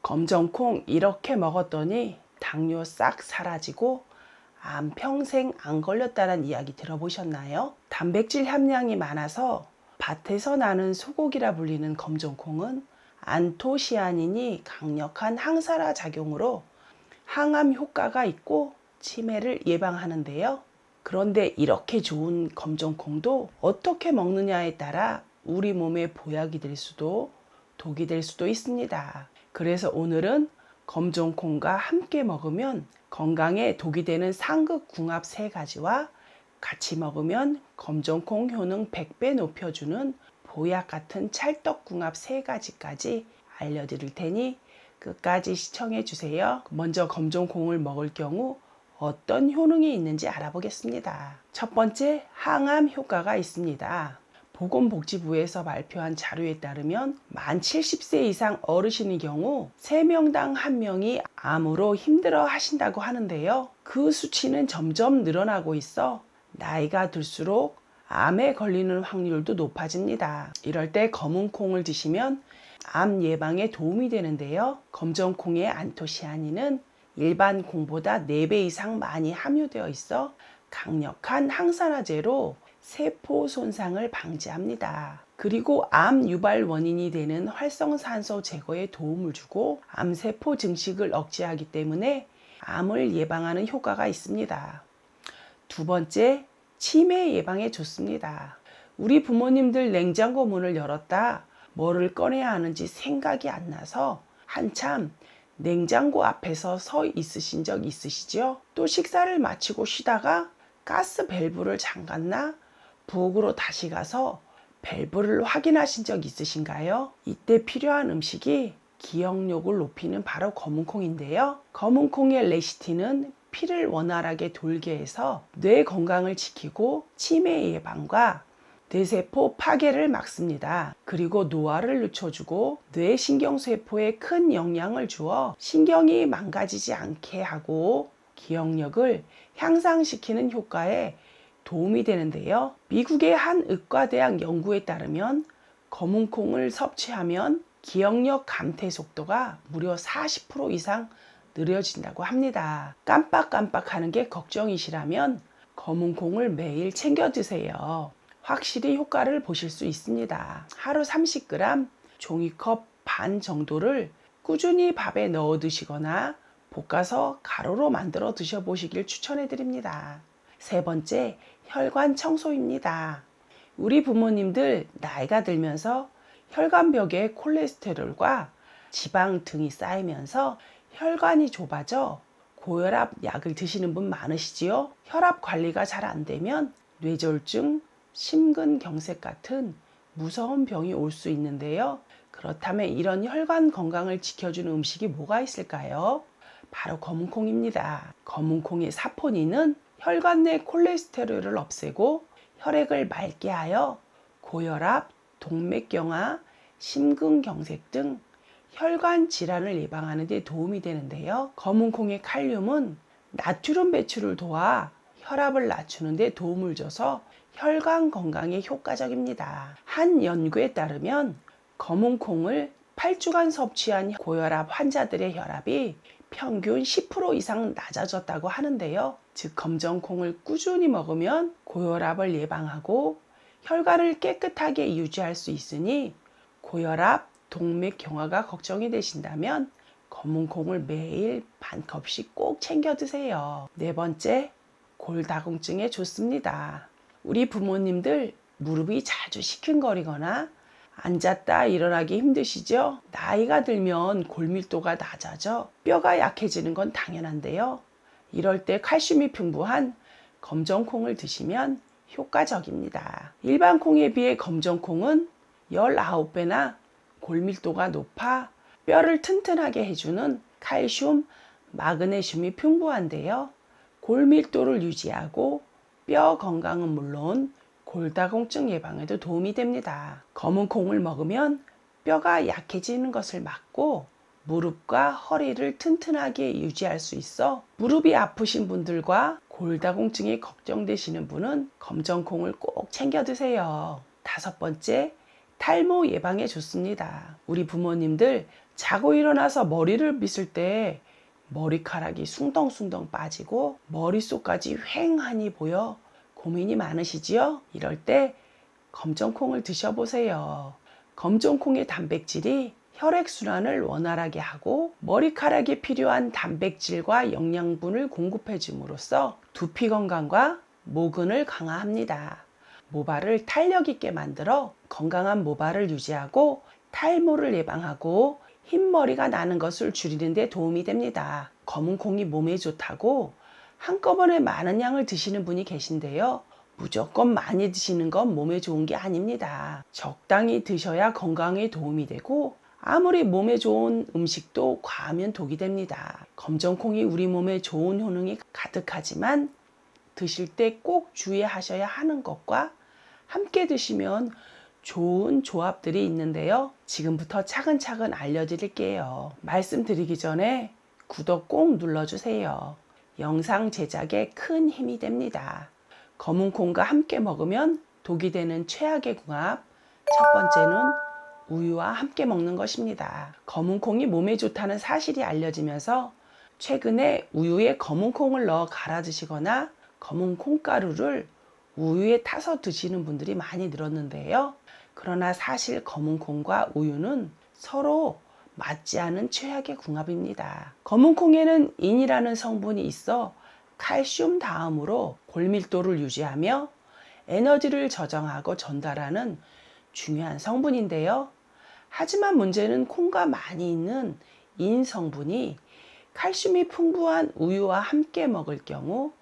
검정콩 이렇게 먹었더니 당뇨 싹 사라지고 암 평생 안 걸렸다는 이야기 들어보셨나요? 단백질 함량이 많아서 밭에서 나는 소고기라 불리는 검정콩은 안토시아닌이 강력한 항산화 작용으로 항암 효과가 있고 치매를 예방하는데요. 그런데 이렇게 좋은 검정콩도 어떻게 먹느냐에 따라 우리 몸에 보약이 될 수도 독이 될 수도 있습니다. 그래서 오늘은 검정콩과 함께 먹으면 건강에 독이 되는 상극궁합 3가지와 같이 먹으면 검정콩 효능 100배 높여주는 보약 같은 찰떡궁합 3가지까지 알려드릴 테니 끝까지 시청해 주세요. 먼저 검정콩을 먹을 경우 어떤 효능이 있는지 알아보겠습니다. 첫 번째, 항암 효과가 있습니다. 보건복지부에서 발표한 자료에 따르면 만 70세 이상 어르신의 경우 3명당 1명이 암으로 힘들어 하신다고 하는데요. 그 수치는 점점 늘어나고 있어 나이가 들수록 암에 걸리는 확률도 높아집니다. 이럴 때 검은 콩을 드시면 암 예방에 도움이 되는데요. 검정콩의 안토시아닌은 일반 콩보다 4배 이상 많이 함유되어 있어 강력한 항산화제로 세포 손상을 방지합니다. 그리고 암 유발 원인이 되는 활성산소 제거에 도움을 주고 암세포 증식을 억제하기 때문에 암을 예방하는 효과가 있습니다. 두 번째, 치매 예방에 좋습니다. 우리 부모님들 냉장고 문을 열었다 뭐를 꺼내야 하는지 생각이 안 나서 한참 냉장고 앞에서 서 있으신 적 있으시죠? 또 식사를 마치고 쉬다가 가스 밸브를 잠갔나? 부엌으로 다시 가서 밸브를 확인하신 적 있으신가요? 이때 필요한 음식이 기억력을 높이는 바로 검은콩인데요. 검은콩의 레시틴은 피를 원활하게 돌게 해서 뇌 건강을 지키고 치매 예방과 뇌세포 파괴를 막습니다. 그리고 노화를 늦춰주고 뇌신경세포에 큰 영향을 주어 신경이 망가지지 않게 하고 기억력을 향상시키는 효과에 도움이 되는데요. 미국의 한 의과대학 연구에 따르면 검은콩을 섭취하면 기억력 감퇴 속도가 무려 40% 이상 느려진다고 합니다. 깜빡깜빡하는 게 걱정이시라면 검은콩을 매일 챙겨 드세요. 확실히 효과를 보실 수 있습니다. 하루 30g, 종이컵 반 정도를 꾸준히 밥에 넣어 드시거나 볶아서 가루로 만들어 드셔보시길 추천해 드립니다. 세 번째, 혈관 청소입니다. 우리 부모님들 나이가 들면서 혈관벽에 콜레스테롤과 지방 등이 쌓이면서 혈관이 좁아져 고혈압 약을 드시는 분 많으시지요? 혈압 관리가 잘 안 되면 뇌졸중, 심근경색 같은 무서운 병이 올 수 있는데요. 그렇다면 이런 혈관 건강을 지켜주는 음식이 뭐가 있을까요? 바로 검은콩입니다. 검은콩의 사포닌은 혈관 내 콜레스테롤을 없애고 혈액을 맑게 하여 고혈압, 동맥경화, 심근경색 등 혈관 질환을 예방하는 데 도움이 되는데요. 검은콩의 칼륨은 나트륨 배출을 도와 혈압을 낮추는 데 도움을 줘서 혈관 건강에 효과적입니다. 한 연구에 따르면 검은콩을 8주간 섭취한 고혈압 환자들의 혈압이 평균 10% 이상 낮아졌다고 하는데요. 즉 검정콩을 꾸준히 먹으면 고혈압을 예방하고 혈관을 깨끗하게 유지할 수 있으니 고혈압, 동맥경화가 걱정이 되신다면 검은콩을 매일 반 컵씩 꼭 챙겨 드세요. 네 번째, 골다공증에 좋습니다. 우리 부모님들 무릎이 자주 시큰거리거나 앉았다 일어나기 힘드시죠? 나이가 들면 골밀도가 낮아져 뼈가 약해지는 건 당연한데요. 이럴 때 칼슘이 풍부한 검정콩을 드시면 효과적입니다. 일반 콩에 비해 검정콩은 19배나 골밀도가 높아 뼈를 튼튼하게 해주는 칼슘, 마그네슘이 풍부한데요. 골밀도를 유지하고 뼈 건강은 물론 골다공증 예방에도 도움이 됩니다. 검은 콩을 먹으면 뼈가 약해지는 것을 막고 무릎과 허리를 튼튼하게 유지할 수 있어 무릎이 아프신 분들과 골다공증이 걱정되시는 분은 검정콩을 꼭 챙겨 드세요. 다섯 번째, 탈모 예방에 좋습니다. 우리 부모님들 자고 일어나서 머리를 빗을 때 머리카락이 숭덩숭덩 빠지고 머릿속까지 휑하니 보여 고민이 많으시지요? 이럴 때 검정콩을 드셔보세요. 검정콩의 단백질이 혈액순환을 원활하게 하고 머리카락에 필요한 단백질과 영양분을 공급해 줌으로써 두피 건강과 모근을 강화합니다. 모발을 탄력 있게 만들어 건강한 모발을 유지하고 탈모를 예방하고 흰머리가 나는 것을 줄이는 데 도움이 됩니다. 검은콩이 몸에 좋다고 한꺼번에 많은 양을 드시는 분이 계신데요. 무조건 많이 드시는 건 몸에 좋은 게 아닙니다. 적당히 드셔야 건강에 도움이 되고 아무리 몸에 좋은 음식도 과하면 독이 됩니다. 검정콩이 우리 몸에 좋은 효능이 가득하지만 드실 때 꼭 주의하셔야 하는 것과 함께 드시면 좋은 조합들이 있는데요. 지금부터 차근차근 알려드릴게요. 말씀드리기 전에 구독 꼭 눌러주세요. 영상 제작에 큰 힘이 됩니다. 검은콩과 함께 먹으면 독이 되는 최악의 궁합. 첫 번째는 우유와 함께 먹는 것입니다. 검은콩이 몸에 좋다는 사실이 알려지면서 최근에 우유에 검은콩을 넣어 갈아 드시거나 검은 콩가루를 우유에 타서 드시는 분들이 많이 늘었는데요. 그러나 사실 검은 콩과 우유는 서로 맞지 않은 최악의 궁합입니다. 검은 콩에는 인이라는 성분이 있어 칼슘 다음으로 골밀도를 유지하며 에너지를 저장하고 전달하는 중요한 성분인데요. 하지만 문제는 콩과 많이 있는 인 성분이 칼슘이 풍부한 우유와 함께 먹을 경우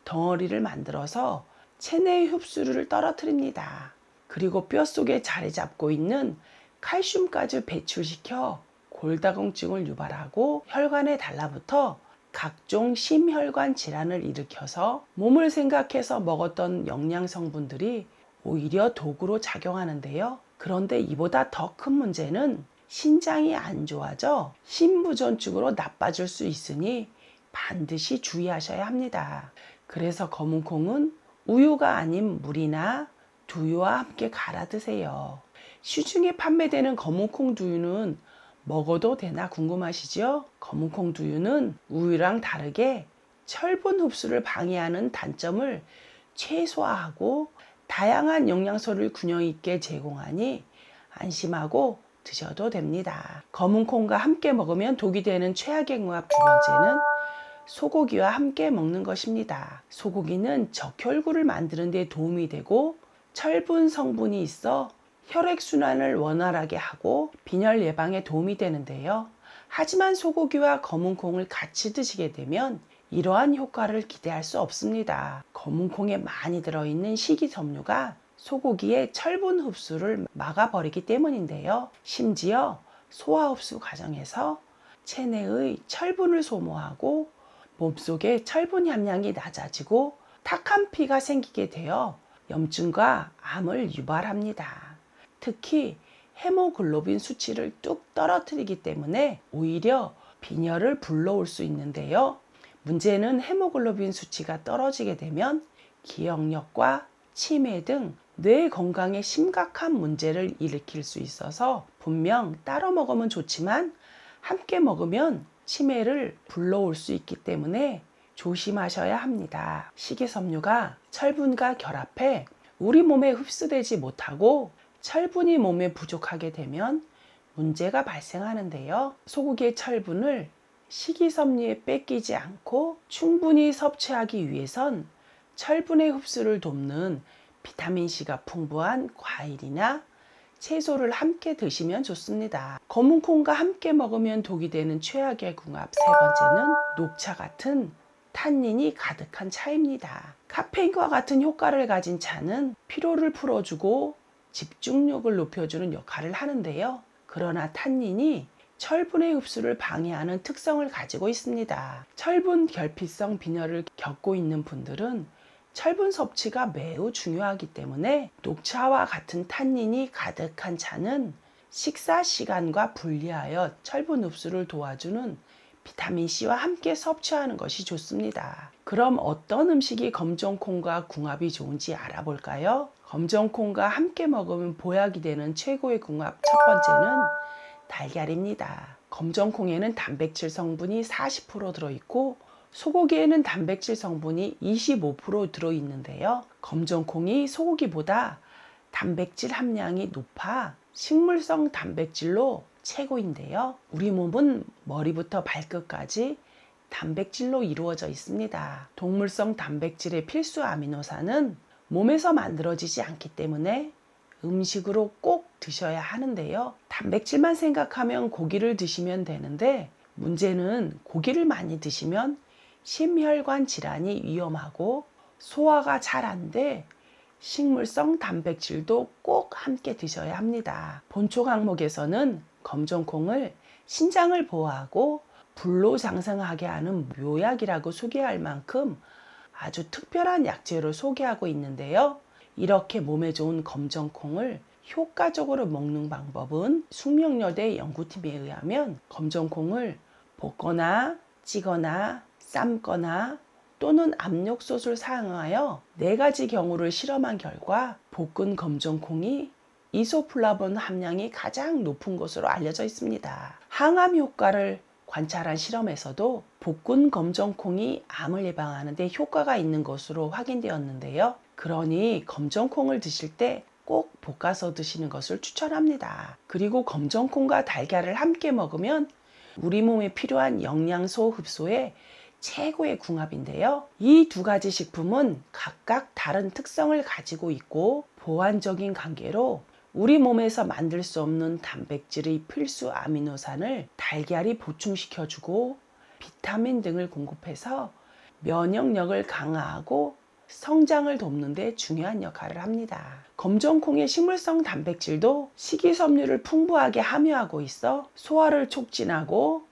덩어리를 만들어서 체내의 흡수율을 떨어뜨립니다. 그리고 뼈 속에 자리 잡고 있는 칼슘까지 배출시켜 골다공증을 유발하고 혈관에 달라붙어 각종 심혈관 질환을 일으켜서 몸을 생각해서 먹었던 영양 성분들이 오히려 독으로 작용하는데요. 그런데 이보다 더 큰 문제는 신장이 안 좋아져 심부전증으로 나빠질 수 있으니 반드시 주의하셔야 합니다. 그래서 검은콩은 우유가 아닌 물이나 두유와 함께 갈아 드세요. 시중에 판매되는 검은콩 두유는 먹어도 되나 궁금하시죠? 검은콩 두유는 우유랑 다르게 철분 흡수를 방해하는 단점을 최소화하고 다양한 영양소를 균형 있게 제공하니 안심하고 드셔도 됩니다. 검은콩과 함께 먹으면 독이 되는 최악의 궁합 두 번째는 소고기와 함께 먹는 것입니다. 소고기는 적혈구를 만드는 데 도움이 되고 철분 성분이 있어 혈액순환을 원활하게 하고 빈혈 예방에 도움이 되는데요. 하지만 소고기와 검은콩을 같이 드시게 되면 이러한 효과를 기대할 수 없습니다. 검은콩에 많이 들어있는 식이섬유가 소고기의 철분 흡수를 막아버리기 때문인데요. 심지어 소화 흡수 과정에서 체내의 철분을 소모하고 몸속에 철분 함량이 낮아지고 탁한 피가 생기게 되어 염증과 암을 유발합니다. 특히 헤모글로빈 수치를 뚝 떨어뜨리기 때문에 오히려 빈혈을 불러올 수 있는데요. 문제는 헤모글로빈 수치가 떨어지게 되면 기억력과 치매 등 뇌 건강에 심각한 문제를 일으킬 수 있어서 분명 따로 먹으면 좋지만 함께 먹으면 치매를 불러올 수 있기 때문에 조심하셔야 합니다. 식이섬유가 철분과 결합해 우리 몸에 흡수되지 못하고 철분이 몸에 부족하게 되면 문제가 발생하는데요. 소고기의 철분을 식이섬유에 뺏기지 않고 충분히 섭취하기 위해선 철분의 흡수를 돕는 비타민C가 풍부한 과일이나 채소를 함께 드시면 좋습니다. 검은콩과 함께 먹으면 독이 되는 최악의 궁합 세 번째는 녹차 같은 탄닌이 가득한 차입니다. 카페인과 같은 효과를 가진 차는 피로를 풀어주고 집중력을 높여주는 역할을 하는데요. 그러나 탄닌이 철분의 흡수를 방해하는 특성을 가지고 있습니다. 철분 결핍성 빈혈을 겪고 있는 분들은 철분 섭취가 매우 중요하기 때문에 녹차와 같은 탄닌이 가득한 차는 식사 시간과 분리하여 철분 흡수를 도와주는 비타민C와 함께 섭취하는 것이 좋습니다. 그럼 어떤 음식이 검정콩과 궁합이 좋은지 알아볼까요? 검정콩과 함께 먹으면 보약이 되는 최고의 궁합 첫 번째는 달걀입니다. 검정콩에는 단백질 성분이 40% 들어있고 소고기에는 단백질 성분이 25% 들어있는데요. 검정콩이 소고기보다 단백질 함량이 높아 식물성 단백질로 최고인데요. 우리 몸은 머리부터 발끝까지 단백질로 이루어져 있습니다. 동물성 단백질의 필수 아미노산은 몸에서 만들어지지 않기 때문에 음식으로 꼭 드셔야 하는데요. 단백질만 생각하면 고기를 드시면 되는데 문제는 고기를 많이 드시면 심혈관 질환이 위험하고 소화가 잘 안 돼 식물성 단백질도 꼭 함께 드셔야 합니다. 본초 강목에서는 검정콩을 신장을 보호하고 불로장생하게 하는 묘약이라고 소개할 만큼 아주 특별한 약재로 소개하고 있는데요. 이렇게 몸에 좋은 검정콩을 효과적으로 먹는 방법은 숙명여대 연구팀에 의하면 검정콩을 볶거나 찌거나 삶거나 또는 압력솥을 사용하여 4가지 경우를 실험한 결과 볶은 검정콩이 이소플라본 함량이 가장 높은 것으로 알려져 있습니다. 항암 효과를 관찰한 실험에서도 볶은 검정콩이 암을 예방하는 데 효과가 있는 것으로 확인되었는데요. 그러니 검정콩을 드실 때 꼭 볶아서 드시는 것을 추천합니다. 그리고 검정콩과 달걀을 함께 먹으면 우리 몸에 필요한 영양소 흡수에 최고의 궁합인데요. 이 2가지 식품은 각각 다른 특성을 가지고 있고 보완적인 관계로 우리 몸에서 만들 수 없는 단백질의 필수 아미노산을 달걀이 보충시켜주고 비타민 등을 공급해서 면역력을 강화하고 성장을 돕는 데 중요한 역할을 합니다. 검정콩의 식물성 단백질도 식이섬유를 풍부하게 함유하고 있어 소화를 촉진하고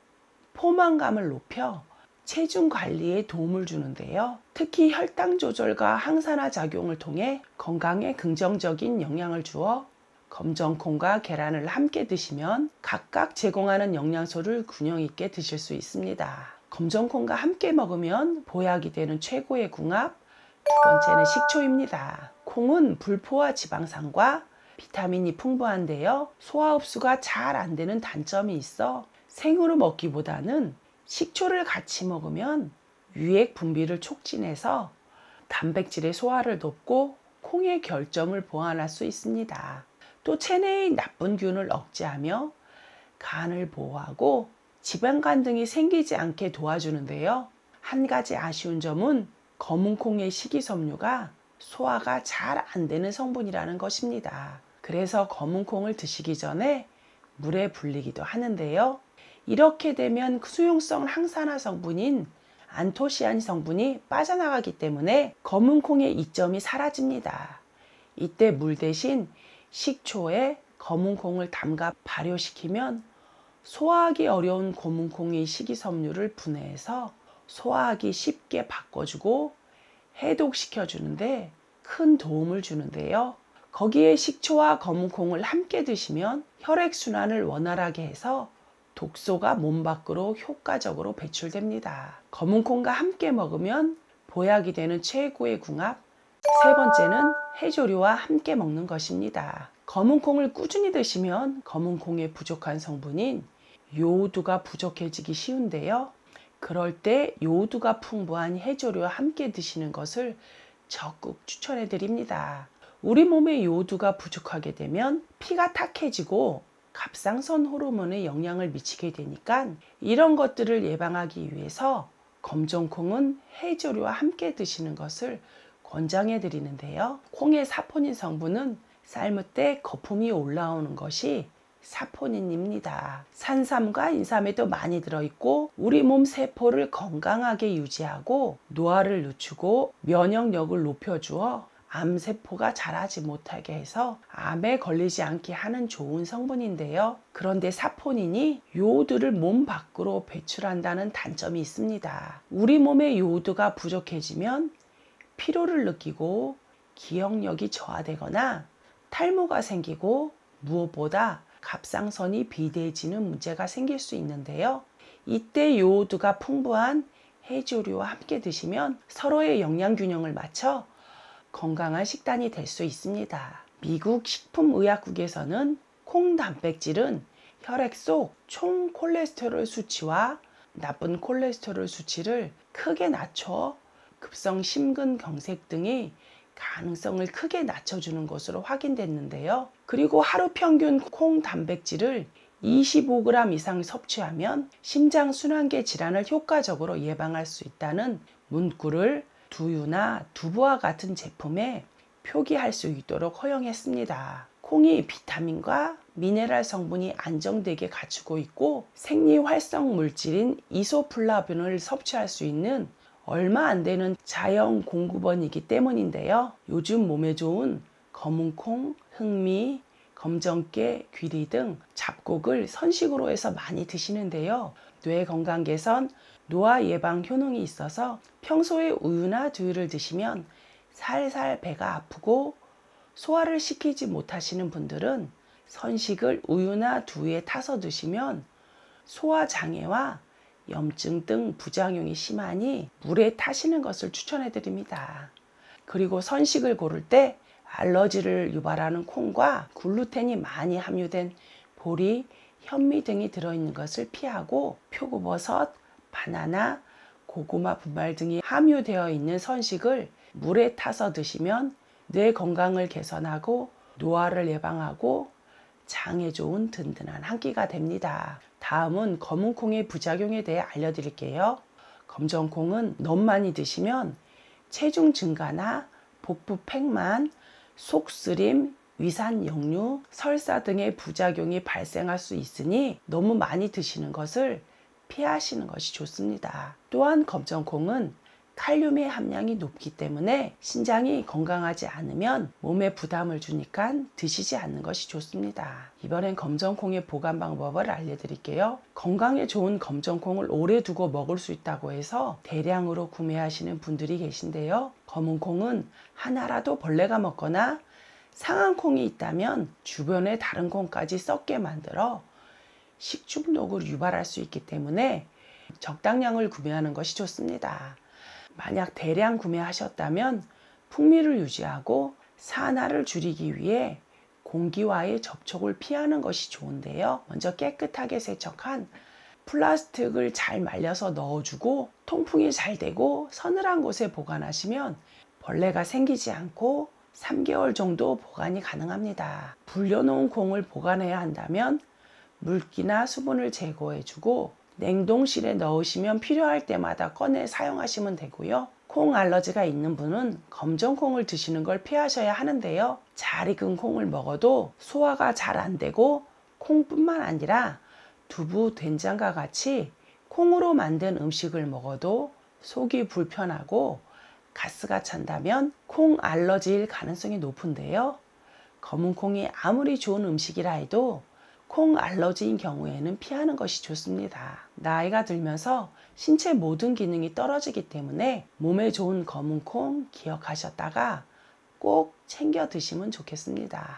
포만감을 높여 체중 관리에 도움을 주는데요. 특히 혈당 조절과 항산화 작용을 통해 건강에 긍정적인 영향을 주어 검정콩과 계란을 함께 드시면 각각 제공하는 영양소를 균형 있게 드실 수 있습니다. 검정콩과 함께 먹으면 보약이 되는 최고의 궁합, 2번째는 식초입니다. 콩은 불포화 지방산과 비타민이 풍부한데요. 소화 흡수가 잘 안 되는 단점이 있어 생으로 먹기보다는 식초를 같이 먹으면 유액 분비를 촉진해서 단백질의 소화를 돕고 콩의 결점을 보완할 수 있습니다. 또 체내의 나쁜 균을 억제하며 간을 보호하고 지방간 등이 생기지 않게 도와주는데요. 한 가지 아쉬운 점은 검은콩의 식이섬유가 소화가 잘 안 되는 성분이라는 것입니다. 그래서 검은콩을 드시기 전에 물에 불리기도 하는데요. 이렇게 되면 수용성 항산화 성분인 안토시아닌 성분이 빠져나가기 때문에 검은콩의 이점이 사라집니다. 이때 물 대신 식초에 검은콩을 담가 발효시키면 소화하기 어려운 검은콩의 식이섬유를 분해해서 소화하기 쉽게 바꿔주고 해독시켜주는데 큰 도움을 주는데요. 거기에 식초와 검은콩을 함께 드시면 혈액순환을 원활하게 해서 독소가 몸 밖으로 효과적으로 배출됩니다. 검은콩과 함께 먹으면 보약이 되는 최고의 궁합. 3번째는 해조류와 함께 먹는 것입니다. 검은콩을 꾸준히 드시면 검은콩에 부족한 성분인 요오드가 부족해지기 쉬운데요. 그럴 때 요오드가 풍부한 해조류와 함께 드시는 것을 적극 추천해 드립니다. 우리 몸에 요오드가 부족하게 되면 피가 탁해지고 갑상선 호르몬에 영향을 미치게 되니까 이런 것들을 예방하기 위해서 검정콩은 해조류와 함께 드시는 것을 권장해 드리는데요. 콩의 사포닌 성분은 삶을 때 거품이 올라오는 것이 사포닌입니다. 산삼과 인삼에도 많이 들어있고 우리 몸 세포를 건강하게 유지하고 노화를 늦추고 면역력을 높여주어 암세포가 자라지 못하게 해서 암에 걸리지 않게 하는 좋은 성분인데요. 그런데 사포닌이 요오드를 몸 밖으로 배출한다는 단점이 있습니다. 우리 몸에 요오드가 부족해지면 피로를 느끼고 기억력이 저하되거나 탈모가 생기고 무엇보다 갑상선이 비대해지는 문제가 생길 수 있는데요. 이때 요오드가 풍부한 해조류와 함께 드시면 서로의 영양 균형을 맞춰 건강한 식단이 될 수 있습니다. 미국 식품의약국에서는 콩 단백질은 혈액 속 총 콜레스테롤 수치와 나쁜 콜레스테롤 수치를 크게 낮춰 급성 심근경색 등의 가능성을 크게 낮춰주는 것으로 확인됐는데요. 그리고 하루 평균 콩 단백질을 25g 이상 섭취하면 심장순환계 질환을 효과적으로 예방할 수 있다는 문구를 두유나 두부와 같은 제품에 표기할 수 있도록 허용했습니다. 콩이 비타민과 미네랄 성분이 안정되게 갖추고 있고 생리활성 물질인 이소플라본을 섭취할 수 있는 얼마 안 되는 자연 공급원이기 때문인데요. 요즘 몸에 좋은 검은콩, 흑미, 검정깨, 귀리 등 잡곡을 선식으로 해서 많이 드시는데요. 뇌 건강 개선, 노화 예방 효능이 있어서 평소에 우유나 두유를 드시면 살살 배가 아프고 소화를 시키지 못하시는 분들은 선식을 우유나 두유에 타서 드시면 소화 장애와 염증 등 부작용이 심하니 물에 타시는 것을 추천해 드립니다. 그리고 선식을 고를 때 알러지를 유발하는 콩과 글루텐이 많이 함유된 보리, 현미 등이 들어있는 것을 피하고 표고버섯, 바나나, 고구마 분말 등이 함유되어 있는 선식을 물에 타서 드시면 뇌 건강을 개선하고 노화를 예방하고 장에 좋은 든든한 한 끼가 됩니다. 다음은 검은콩의 부작용에 대해 알려드릴게요. 검정콩은 너무 많이 드시면 체중 증가나 복부 팽만, 속쓰림, 위산 역류, 설사 등의 부작용이 발생할 수 있으니 너무 많이 드시는 것을 피하시는 것이 좋습니다. 또한 검정콩은 칼륨의 함량이 높기 때문에 신장이 건강하지 않으면 몸에 부담을 주니까 드시지 않는 것이 좋습니다. 이번엔 검정콩의 보관 방법을 알려드릴게요. 건강에 좋은 검정콩을 오래 두고 먹을 수 있다고 해서 대량으로 구매하시는 분들이 계신데요. 검은콩은 하나라도 벌레가 먹거나 상한 콩이 있다면 주변에 다른 콩까지 썩게 만들어 식중독을 유발할 수 있기 때문에 적당량을 구매하는 것이 좋습니다. 만약 대량 구매하셨다면 풍미를 유지하고 산화를 줄이기 위해 공기와의 접촉을 피하는 것이 좋은데요. 먼저 깨끗하게 세척한 플라스틱을 잘 말려서 넣어주고 통풍이 잘 되고 서늘한 곳에 보관하시면 벌레가 생기지 않고 3개월 정도 보관이 가능합니다. 불려놓은 콩을 보관해야 한다면 물기나 수분을 제거해주고 냉동실에 넣으시면 필요할 때마다 꺼내 사용하시면 되고요. 콩 알러지가 있는 분은 검정콩을 드시는 걸 피하셔야 하는데요. 잘 익은 콩을 먹어도 소화가 잘 안 되고 콩뿐만 아니라 두부, 된장과 같이 콩으로 만든 음식을 먹어도 속이 불편하고 가스가 찬다면 콩 알러지일 가능성이 높은데요. 검은 콩이 아무리 좋은 음식이라 해도 콩 알러지인 경우에는 피하는 것이 좋습니다. 나이가 들면서 신체 모든 기능이 떨어지기 때문에 몸에 좋은 검은 콩 기억하셨다가 꼭 챙겨 드시면 좋겠습니다.